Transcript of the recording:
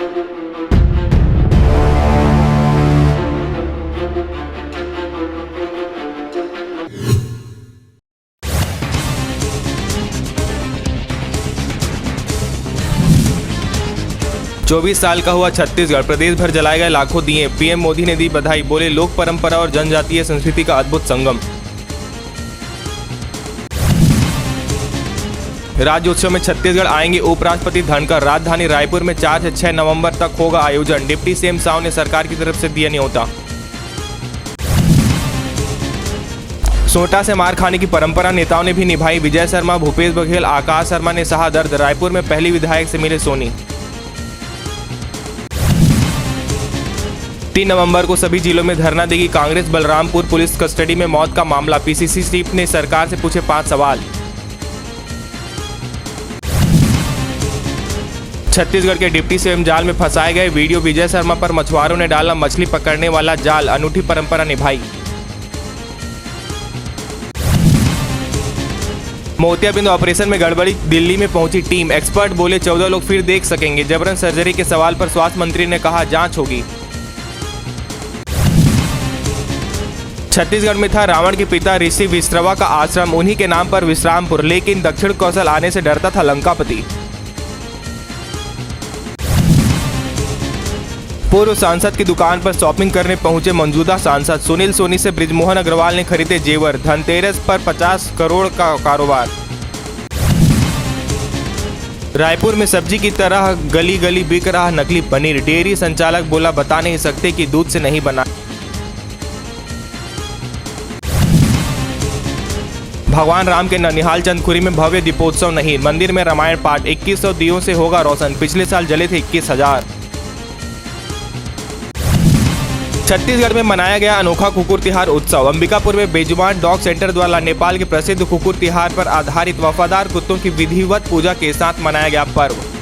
चौबीस साल का हुआ छत्तीसगढ़, प्रदेश भर जलाए गए लाखों दिए। पीएम मोदी ने दी बधाई, बोले लोक परंपरा और जनजातीय संस्कृति का अद्भुत संगम। राज्योत्सव में छत्तीसगढ़ आएंगे उपराष्ट्रपति धनखड़। राजधानी रायपुर में 4 से 6 नवंबर तक होगा आयोजन। डिप्टी सीएम साव ने सरकार की तरफ से दिया न्योता। सोटा से मार खाने की परंपरा नेताओं ने भी निभाई। विजय शर्मा, भूपेश बघेल, आकाश शर्मा ने सहा दर्द। रायपुर में पहली विधायक से मिले सोनी। 3 नवंबर को सभी जिलों में धरना देगी कांग्रेस। बलरामपुर पुलिस कस्टडी में मौत का मामला। पीसीसी चीफ ने सरकार से पूछे 5 सवाल। छत्तीसगढ़ के डिप्टी सीएम जाल में फंसाए गए। वीडियो विजय शर्मा पर मछुआरों ने डाला मछली पकड़ने वाला जाल। अनूठी परंपरा निभाई। मोतियाबिंद ऑपरेशन में गड़बड़ी, दिल्ली में पहुंची टीम। एक्सपर्ट बोले 14 लोग फिर देख सकेंगे। जबरन सर्जरी के सवाल पर स्वास्थ्य मंत्री ने कहा जांच होगी। छत्तीसगढ़ में था रावण के पिता ऋषि विश्रवा का आश्रम। उन्हीं के नाम पर विश्रामपुर, लेकिन दक्षिण कौशल आने से डरता था लंकापति। पूर्व सांसद की दुकान पर शॉपिंग करने पहुंचे मौजूदा सांसद। सुनील सोनी से बृजमोहन अग्रवाल ने खरीदे जेवर। धनतेरस पर 50 करोड़ का कारोबार। रायपुर में सब्जी की तरह गली गली बिक रहा नकली पनीर। डेयरी संचालक बोला बता नहीं सकते कि दूध से नहीं बना। भगवान राम के ननिहाल चंदखुरी में भव्य दीपोत्सव नहीं। मंदिर में रामायण पाठ। 2100 दियों से होगा रोशन। पिछले साल जले थे 21,000। छत्तीसगढ़ में मनाया गया अनोखा कुकुर तिहार उत्सव। अंबिकापुर में बेजुबान डॉग सेंटर द्वारा नेपाल के प्रसिद्ध कुकुर तिहार पर आधारित वफादार कुत्तों की विधिवत पूजा के साथ मनाया गया पर्व।